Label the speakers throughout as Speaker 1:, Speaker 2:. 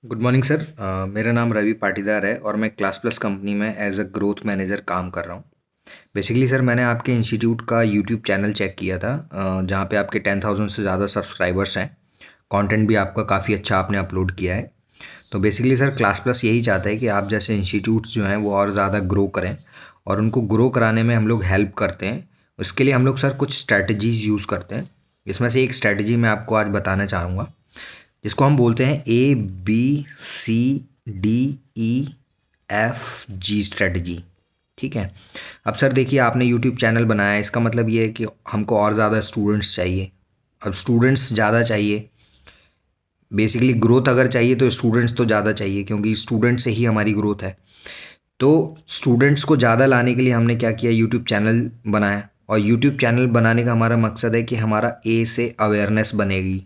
Speaker 1: Good morning sir. मेरा नाम रवि पाटीदार है और मैं क्लास प्लस कंपनी में एज अ ग्रोथ मैनेजर काम कर रहा हूँ। बेसिकली सर मैंने आपके इंस्टीट्यूट का यूट्यूब चैनल चेक किया था, जहाँ पे आपके 10,000 से ज़्यादा सब्सक्राइबर्स हैं। कंटेंट भी आपका काफ़ी अच्छा आपने अपलोड किया है। तो बेसिकली सर क्लास प्लस यही चाहता है कि आप जैसे इंस्टीट्यूट्स जो हैं वो और ज़्यादा ग्रो करें, और उनको ग्रो कराने में हम लोग हेल्प करते हैं। उसके लिए हम लोग सर कुछ स्ट्रैटेजीज़ यूज़ करते हैं। इसमें से एक स्ट्रैटेजी मैं आपको आज बताना चाहूँगा, जिसको हम बोलते हैं ABCDEFG स्ट्रेटजी। ठीक है। अब सर देखिए, आपने यूट्यूब चैनल बनाया है, इसका मतलब ये है कि हमको और ज़्यादा स्टूडेंट्स चाहिए। अब स्टूडेंट्स ज़्यादा चाहिए, बेसिकली ग्रोथ अगर चाहिए तो स्टूडेंट्स तो ज़्यादा चाहिए, क्योंकि स्टूडेंट से ही हमारी ग्रोथ है। तो स्टूडेंट्स को ज़्यादा लाने के लिए हमने क्या किया, यूट्यूब चैनल बनाया। और यूट्यूब चैनल बनाने का हमारा मकसद है कि हमारा ए से अवेयरनेस बनेगी,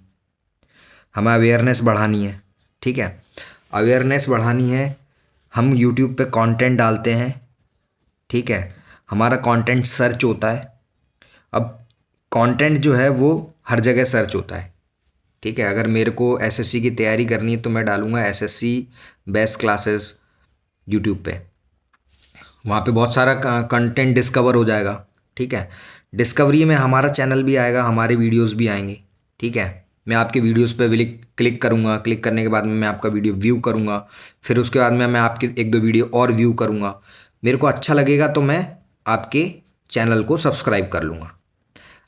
Speaker 1: हमें अवेयरनेस बढ़ानी है। ठीक है, अवेयरनेस बढ़ानी है। हम यूट्यूब पे कंटेंट डालते हैं। ठीक है, हमारा कंटेंट सर्च होता है। अब कंटेंट जो है वो हर जगह सर्च होता है। ठीक है, अगर मेरे को एसएससी की तैयारी करनी है तो मैं डालूंगा एसएससी बेस्ट क्लासेस यूट्यूब पे। वहाँ पे बहुत सारा कंटेंट डिस्कवर हो जाएगा। ठीक है, डिस्कवरी में हमारा चैनल भी आएगा, हमारे वीडियोस भी आएंगे। ठीक है, मैं आपके वीडियोस पे क्लिक करूँगा, क्लिक करने के बाद में मैं आपका वीडियो व्यू करूँगा। फिर उसके बाद में मैं आपके एक दो वीडियो और व्यू करूँगा। मेरे को अच्छा लगेगा तो मैं आपके चैनल को सब्सक्राइब कर लूँगा।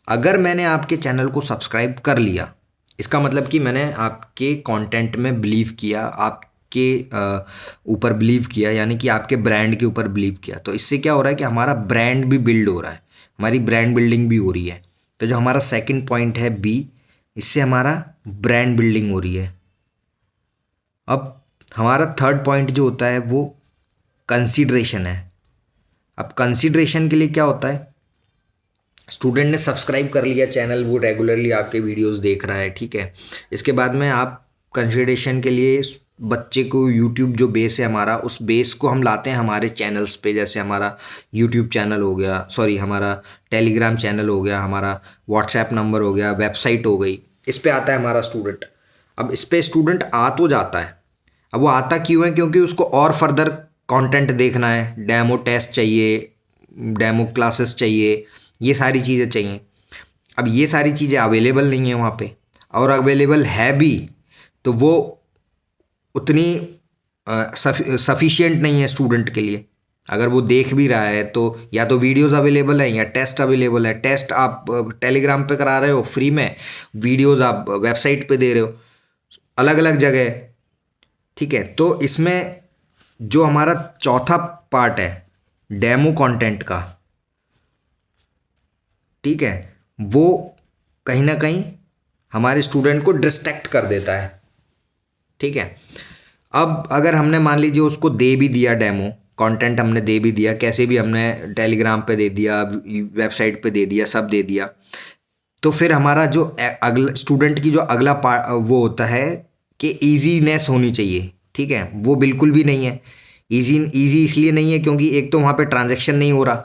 Speaker 1: अगर मैंने आपके चैनल को सब्सक्राइब कर लिया, इसका मतलब कि मैंने आपके कंटेंट में बिलीव किया, आपके ऊपर बिलीव किया, यानी कि आपके ब्रांड के ऊपर बिलीव किया। तो इससे क्या हो रहा है कि हमारा ब्रांड भी बिल्ड हो रहा है, हमारी ब्रांड बिल्डिंग भी हो रही है। तो जो हमारा सेकंड पॉइंट है बी, इससे हमारा ब्रांड बिल्डिंग हो रही है। अब हमारा थर्ड पॉइंट जो होता है वो कंसीडरेशन है। अब कंसीडरेशन के लिए क्या होता है, स्टूडेंट ने सब्सक्राइब कर लिया चैनल, वो रेगुलरली आपके वीडियोस देख रहा है। ठीक है, इसके बाद में आप कंसिडरेशन के लिए बच्चे को, यूट्यूब जो बेस है हमारा, उस बेस को हम लाते हैं हमारे चैनल्स पे। जैसे हमारा यूट्यूब चैनल हो गया, सॉरी हमारा टेलीग्राम चैनल हो गया, हमारा व्हाट्सएप नंबर हो गया, वेबसाइट हो गई, इस पे आता है हमारा स्टूडेंट। अब इस पे स्टूडेंट आ तो जाता है। अब वो आता क्यों है, क्योंकि उसको और फर्दर कंटेंट देखना है, डेमो टेस्ट चाहिए, डेमो क्लासेस चाहिए, ये सारी चीज़ें चाहिए। अब ये सारी चीज़ें अवेलेबल नहीं है वहाँ पे, और अवेलेबल है भी तो वो उतनी सफिशिएंट नहीं है स्टूडेंट के लिए। अगर वो देख भी रहा है तो या तो वीडियोस अवेलेबल है या टेस्ट अवेलेबल है। टेस्ट आप टेलीग्राम पे करा रहे हो फ्री में, वीडियोस आप वेबसाइट पे दे रहे हो, अलग अलग जगह। ठीक है, तो इसमें जो हमारा चौथा पार्ट है डेमो कंटेंट का, ठीक है, वो कहीं ना कहीं हमारे स्टूडेंट को डिस्ट्रैक्ट कर देता है। ठीक है, अब अगर हमने मान लीजिए उसको दे भी दिया डेमो कंटेंट, हमने दे भी दिया, कैसे भी हमने टेलीग्राम पे दे दिया, वेबसाइट पे दे दिया, सब दे दिया, तो फिर हमारा जो अगला स्टूडेंट की जो अगला वो होता है कि ईजीनेस होनी चाहिए। ठीक है, वो बिल्कुल भी नहीं है। ईजी इसलिए नहीं है क्योंकि एक तो वहाँ पे ट्रांजैक्शन नहीं हो रहा,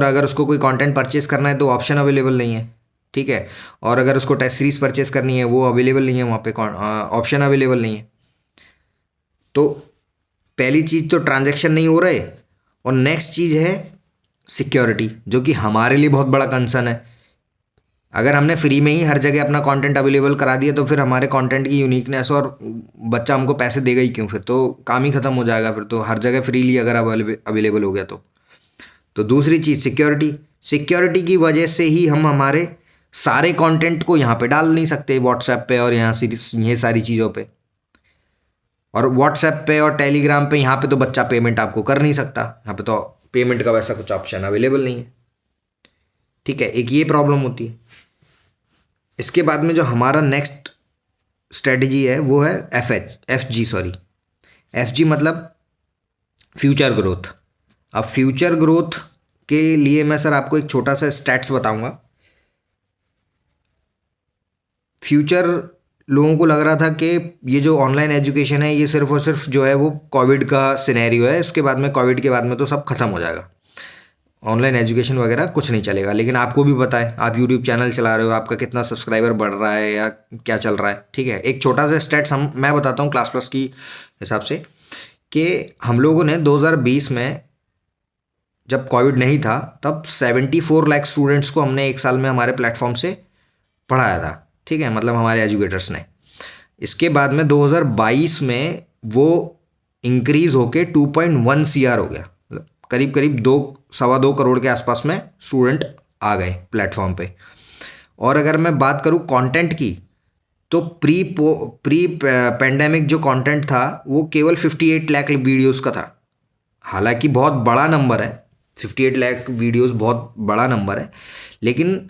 Speaker 1: अगर उसको कोई कंटेंट परचेस करना है तो ऑप्शन अवेलेबल नहीं है। ठीक है, और अगर उसको टेस्ट सीरीज परचेस करनी है वो अवेलेबल नहीं है, वहाँ पे ऑप्शन अवेलेबल नहीं है। तो पहली चीज़ तो ट्रांजैक्शन नहीं हो रहे, और नेक्स्ट चीज़ है सिक्योरिटी, जो कि हमारे लिए बहुत बड़ा कंसर्न है। अगर हमने फ्री में ही हर जगह अपना कंटेंट अवेलेबल करा दिया तो फिर हमारे कंटेंट की यूनिकनेस, और बच्चा हमको पैसे देगा ही क्यों, फिर तो काम ही खत्म हो जाएगा। फिर तो हर जगह फ्रीली अगर अवेलेबल हो गया तो दूसरी चीज़ सिक्योरिटी। सिक्योरिटी की वजह से ही हम हमारे सारे कंटेंट को यहाँ पे डाल नहीं सकते, व्हाट्सएप पे और यहाँ से ये सारी चीज़ों पे। और व्हाट्सएप पे और टेलीग्राम पे यहाँ पे तो बच्चा पेमेंट आपको कर नहीं सकता, यहाँ पे तो पेमेंट का वैसा कुछ ऑप्शन अवेलेबल नहीं है। ठीक है, एक ये प्रॉब्लम होती है। इसके बाद में जो हमारा नेक्स्ट स्ट्रेटजी है वो है एफ जी मतलब फ्यूचर ग्रोथ। अब फ्यूचर ग्रोथ के लिए मैं सर आपको एक छोटा सा स्टैट्स बताऊंगा। फ्यूचर, लोगों को लग रहा था कि ये जो ऑनलाइन एजुकेशन है ये सिर्फ और सिर्फ जो है वो कोविड का सिनेरियो है, इसके बाद में, कोविड के बाद में तो सब खत्म हो जाएगा। ऑनलाइन एजुकेशन वगैरह कुछ नहीं चलेगा। लेकिन आपको भी पता है, आप यूट्यूब चैनल चला रहे हो, आपका कितना सब्सक्राइबर बढ़ रहा है या क्या चल रहा है, ठीक है। एक छोटा सा स्टेट्स मैं बताता हूँ क्लास प्लस की हिसाब से, कि हम लोगों ने 2020 में जब कोविड नहीं था तब 74 लाख स्टूडेंट्स को हमने एक साल में हमारे प्लेटफॉर्म से पढ़ाया था, ठीक है, मतलब हमारे एजुकेटर्स ने। इसके बाद में 2022 में वो इंक्रीज होके 2.1 CR हो गया, मतलब करीब करीब 2 सवा 2 करोड़ के आसपास में स्टूडेंट आ गए प्लेटफॉर्म पे। और अगर मैं बात करूँ कंटेंट की, तो प्री पेंडेमिक जो कंटेंट था वो केवल 58 लाख वीडियोस का था। हालांकि बहुत बड़ा नंबर है, 58 लाख वीडियोस बहुत बड़ा नंबर है, लेकिन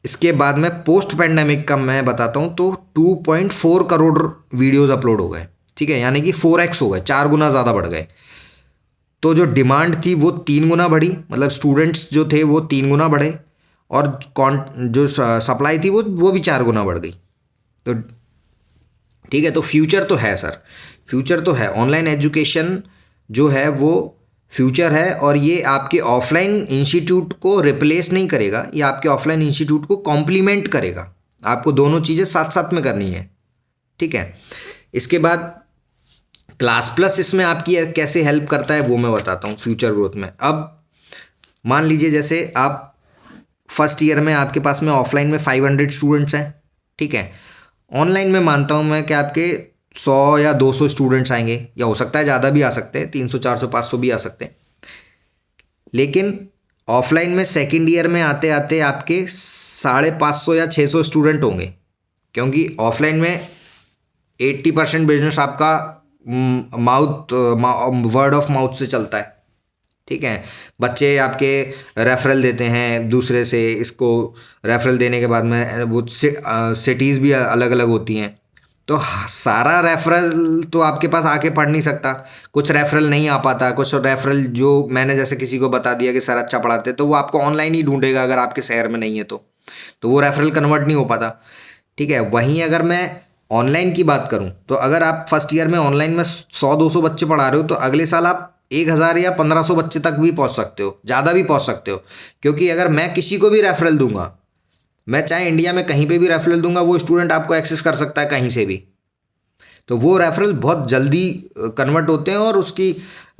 Speaker 1: इसके बाद में पोस्ट पेंडेमिक का मैं बताता हूँ तो 2.4 करोड़ वीडियोस अपलोड हो गए, ठीक है, यानी कि 4x हो गए, 4 गुना ज़्यादा बढ़ गए। तो जो डिमांड थी वो 3 गुना बढ़ी, मतलब स्टूडेंट्स जो थे वो 3 गुना बढ़े, और जो सप्लाई थी वो भी 4 गुना बढ़ गई। तो ठीक है, तो फ्यूचर तो है सर, फ्यूचर तो है। ऑनलाइन एजुकेशन जो है वो फ्यूचर है, और ये आपके ऑफलाइन इंस्टीट्यूट को रिप्लेस नहीं करेगा, ये आपके ऑफलाइन इंस्टीट्यूट को कॉम्प्लीमेंट करेगा। आपको दोनों चीज़ें साथ साथ में करनी है, ठीक है। इसके बाद क्लास प्लस इसमें आपकी कैसे हेल्प करता है वो मैं बताता हूँ फ्यूचर ग्रोथ में। अब मान लीजिए जैसे आप फर्स्ट ईयर में आपके पास में ऑफलाइन में 500 स्टूडेंट्स हैं, ठीक है। ऑनलाइन में मानता हूँ मैं कि आपके 100 या 200 स्टूडेंट्स आएंगे, या हो सकता है ज़्यादा भी आ सकते हैं, 300 400 500 भी आ सकते हैं। लेकिन ऑफलाइन में सेकेंड ईयर में आते आते आपके 550 या 600 स्टूडेंट होंगे, क्योंकि ऑफलाइन में 80% बिजनेस आपका वर्ड ऑफ माउथ से चलता है, ठीक है। बच्चे आपके रेफरल देते हैं दूसरे से, इसको रेफरल देने के बाद में वो सिटीज़ भी अलग अलग होती हैं, तो सारा रेफरल तो आपके पास आके पढ़ नहीं सकता। कुछ रेफरल नहीं आ पाता, कुछ रेफरल जो मैंने जैसे किसी को बता दिया कि सर अच्छा पढ़ाते, तो वो आपको ऑनलाइन ही ढूंढेगा अगर आपके शहर में नहीं है तो वो रेफरल कन्वर्ट नहीं हो पाता, ठीक है। वहीं अगर मैं ऑनलाइन की बात करूं, तो अगर आप फर्स्ट ईयर में ऑनलाइन में 100-200 बच्चे पढ़ा रहे हो, तो अगले साल आप 1000 या 1500 बच्चे तक भी पहुंच सकते हो, ज़्यादा भी पहुंच सकते हो। क्योंकि अगर मैं किसी को भी रेफरल दूंगा, मैं चाहे इंडिया में कहीं पे भी रेफरल दूंगा, वो स्टूडेंट आपको एक्सेस कर सकता है कहीं से भी। तो वो रेफरल बहुत जल्दी कन्वर्ट होते हैं और उसकी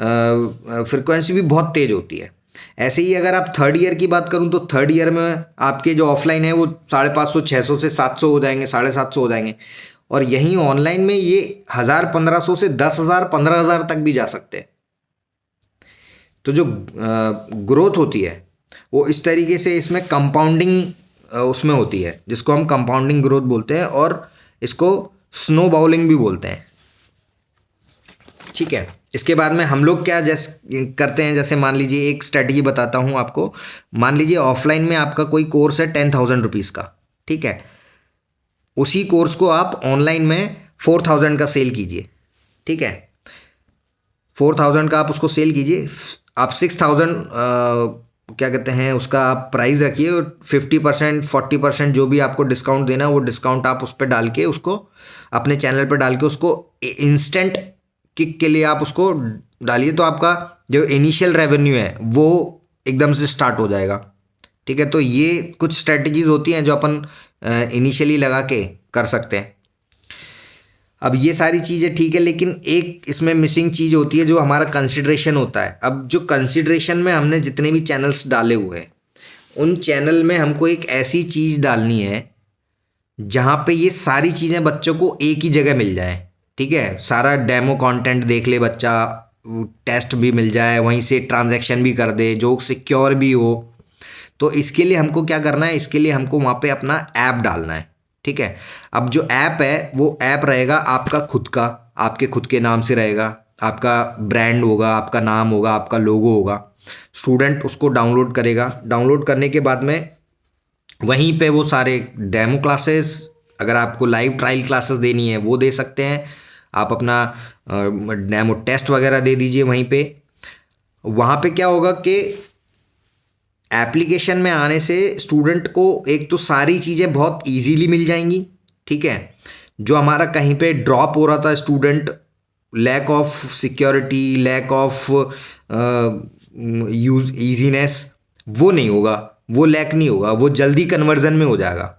Speaker 1: फ्रिक्वेंसी भी बहुत तेज़ होती है। ऐसे ही अगर आप थर्ड ईयर की बात करूं, तो थर्ड ईयर में आपके जो ऑफलाइन है वो 550 600 से 700 हो जाएंगे, 750 हो जाएंगे, और यहीं ऑनलाइन में ये 1000-1500 से 10,000-15,000 तक भी जा सकते हैं। तो जो ग्रोथ होती है वो इस तरीके से इसमें कंपाउंडिंग उसमें होती है, जिसको हम कंपाउंडिंग ग्रोथ बोलते हैं, और इसको स्नो बाउलिंग भी बोलते हैं, ठीक है। इसके बाद में हम लोग क्या जैसे करते हैं, जैसे मान लीजिए एक स्ट्रेटजी बताता हूँ आपको। मान लीजिए ऑफलाइन में आपका कोई कोर्स है 10,000 रुपीज़ का, ठीक है। उसी कोर्स को आप ऑनलाइन में 4,000 का सेल कीजिए, ठीक है। 4,000 का आप उसको सेल कीजिए, आप 6,000 क्या कहते हैं उसका आप प्राइस रखिए, और 50% 40% जो भी आपको डिस्काउंट देना है वो डिस्काउंट आप उस पर डाल के, उसको अपने चैनल पर डाल के, उसको इंस्टेंट किक के लिए आप उसको डालिए, तो आपका जो इनिशियल रेवेन्यू है वो एकदम से स्टार्ट हो जाएगा, ठीक है। तो ये कुछ स्ट्रेटजीज होती हैं जो अपन इनिशियली लगा के कर सकते हैं। अब ये सारी चीज़ें ठीक है, लेकिन एक इसमें मिसिंग चीज़ होती है जो हमारा कंसिडरेशन होता है। अब जो कंसिडरेशन में हमने जितने भी चैनल्स डाले हुए हैं, उन चैनल में हमको एक ऐसी चीज़ डालनी है जहाँ पे ये सारी चीज़ें बच्चों को एक ही जगह मिल जाए, ठीक है। सारा डेमो कंटेंट देख ले बच्चा, टेस्ट भी मिल जाए, वहीं से ट्रांजैक्शन भी कर दे, जो सिक्योर भी हो। तो इसके लिए हमको क्या करना है, इसके लिए हमको वहाँ पे अपना ऐप डालना है, ठीक है। अब जो ऐप है वो ऐप रहेगा आपका खुद का, आपके खुद के नाम से रहेगा, आपका ब्रांड होगा, आपका नाम होगा, आपका लोगो होगा। स्टूडेंट उसको डाउनलोड करेगा, डाउनलोड करने के बाद में वहीं पे वो सारे डेमो क्लासेस, अगर आपको लाइव ट्रायल क्लासेस देनी है वो दे सकते हैं, आप अपना डेमो टेस्ट वगैरह दे दीजिए वहीं पे। वहाँ पे क्या होगा कि एप्लीकेशन में आने से स्टूडेंट को एक तो सारी चीज़ें बहुत इजीली मिल जाएंगी, ठीक है। जो हमारा कहीं पे ड्रॉप हो रहा था student, lack of security, lack of use easiness वो नहीं होगा, वो लैक नहीं होगा, वो जल्दी कन्वर्जन में हो जाएगा।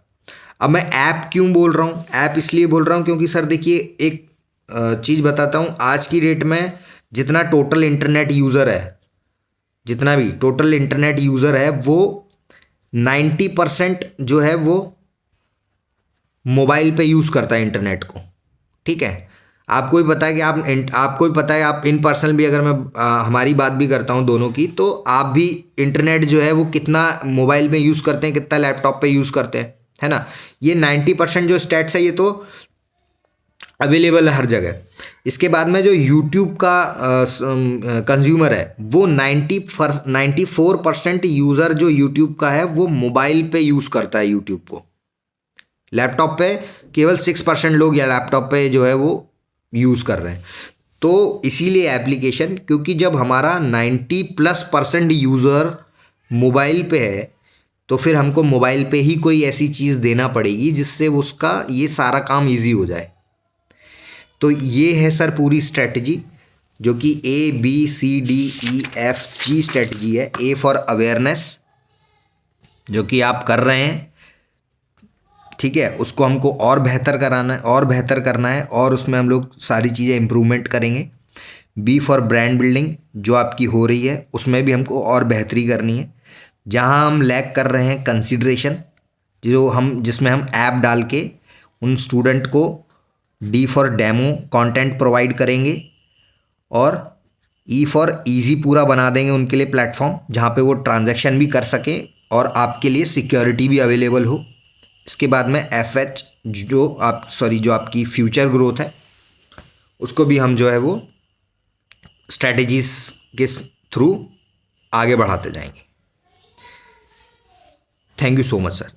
Speaker 1: अब मैं ऐप क्यों बोल रहा हूँ, ऐप इसलिए बोल रहा हूँ क्योंकि सर देखिए एक चीज़ बताता हूँ, आज की डेट में जितना टोटल इंटरनेट यूज़र है, जितना भी टोटल इंटरनेट यूज़र है वो 90% जो है वो मोबाइल पे यूज़ करता है इंटरनेट को। ठीक है, आपको भी पता है कि आपको भी पता है, आप इन पर्सनल भी अगर मैं हमारी बात भी करता हूँ दोनों की, तो आप भी इंटरनेट जो है वो कितना मोबाइल में यूज़ करते हैं, कितना लैपटॉप पे यूज़ करते हैं, है ना। ये 90% जो स्टैट्स है ये तो अवेलेबल है हर जगह। इसके बाद में जो यूट्यूब का कंज्यूमर है वो 94% यूज़र जो यूट्यूब का है वो मोबाइल पे यूज़ करता है यूट्यूब को। लैपटॉप पे केवल 6% लोग या लैपटॉप पे जो है वो यूज़ कर रहे हैं। तो इसीलिए एप्लीकेशन, क्योंकि जब हमारा 90+% यूज़र मोबाइल पे है तो फिर हमको मोबाइल पे ही कोई ऐसी चीज़ देना पड़ेगी जिससे उसका ये सारा काम इजी हो जाए। तो ये है सर पूरी स्ट्रेटजी, जो कि ABCDEFG स्ट्रेटजी है। ए फॉर अवेयरनेस, जो कि आप कर रहे हैं, ठीक है, उसको हमको और बेहतर कराना है, और बेहतर करना है, और उसमें हम लोग सारी चीज़ें इम्प्रूवमेंट करेंगे। बी फॉर ब्रांड बिल्डिंग, जो आपकी हो रही है उसमें भी हमको और बेहतरी करनी है। जहाँ हम लैग कर रहे हैं कंसिडरेशन, जिसमें हम ऐप डाल के उन स्टूडेंट को D for demo content provide करेंगे, और ई फॉर ईजी पूरा बना देंगे उनके लिए प्लेटफॉर्म जहाँ पे वो ट्रांजैक्शन भी कर सकें और आपके लिए सिक्योरिटी भी अवेलेबल हो। इसके बाद में FH जो आपकी फ्यूचर ग्रोथ है उसको भी हम जो है वो स्ट्रैटेजीज के थ्रू आगे बढ़ाते जाएंगे। Thank you so much sir.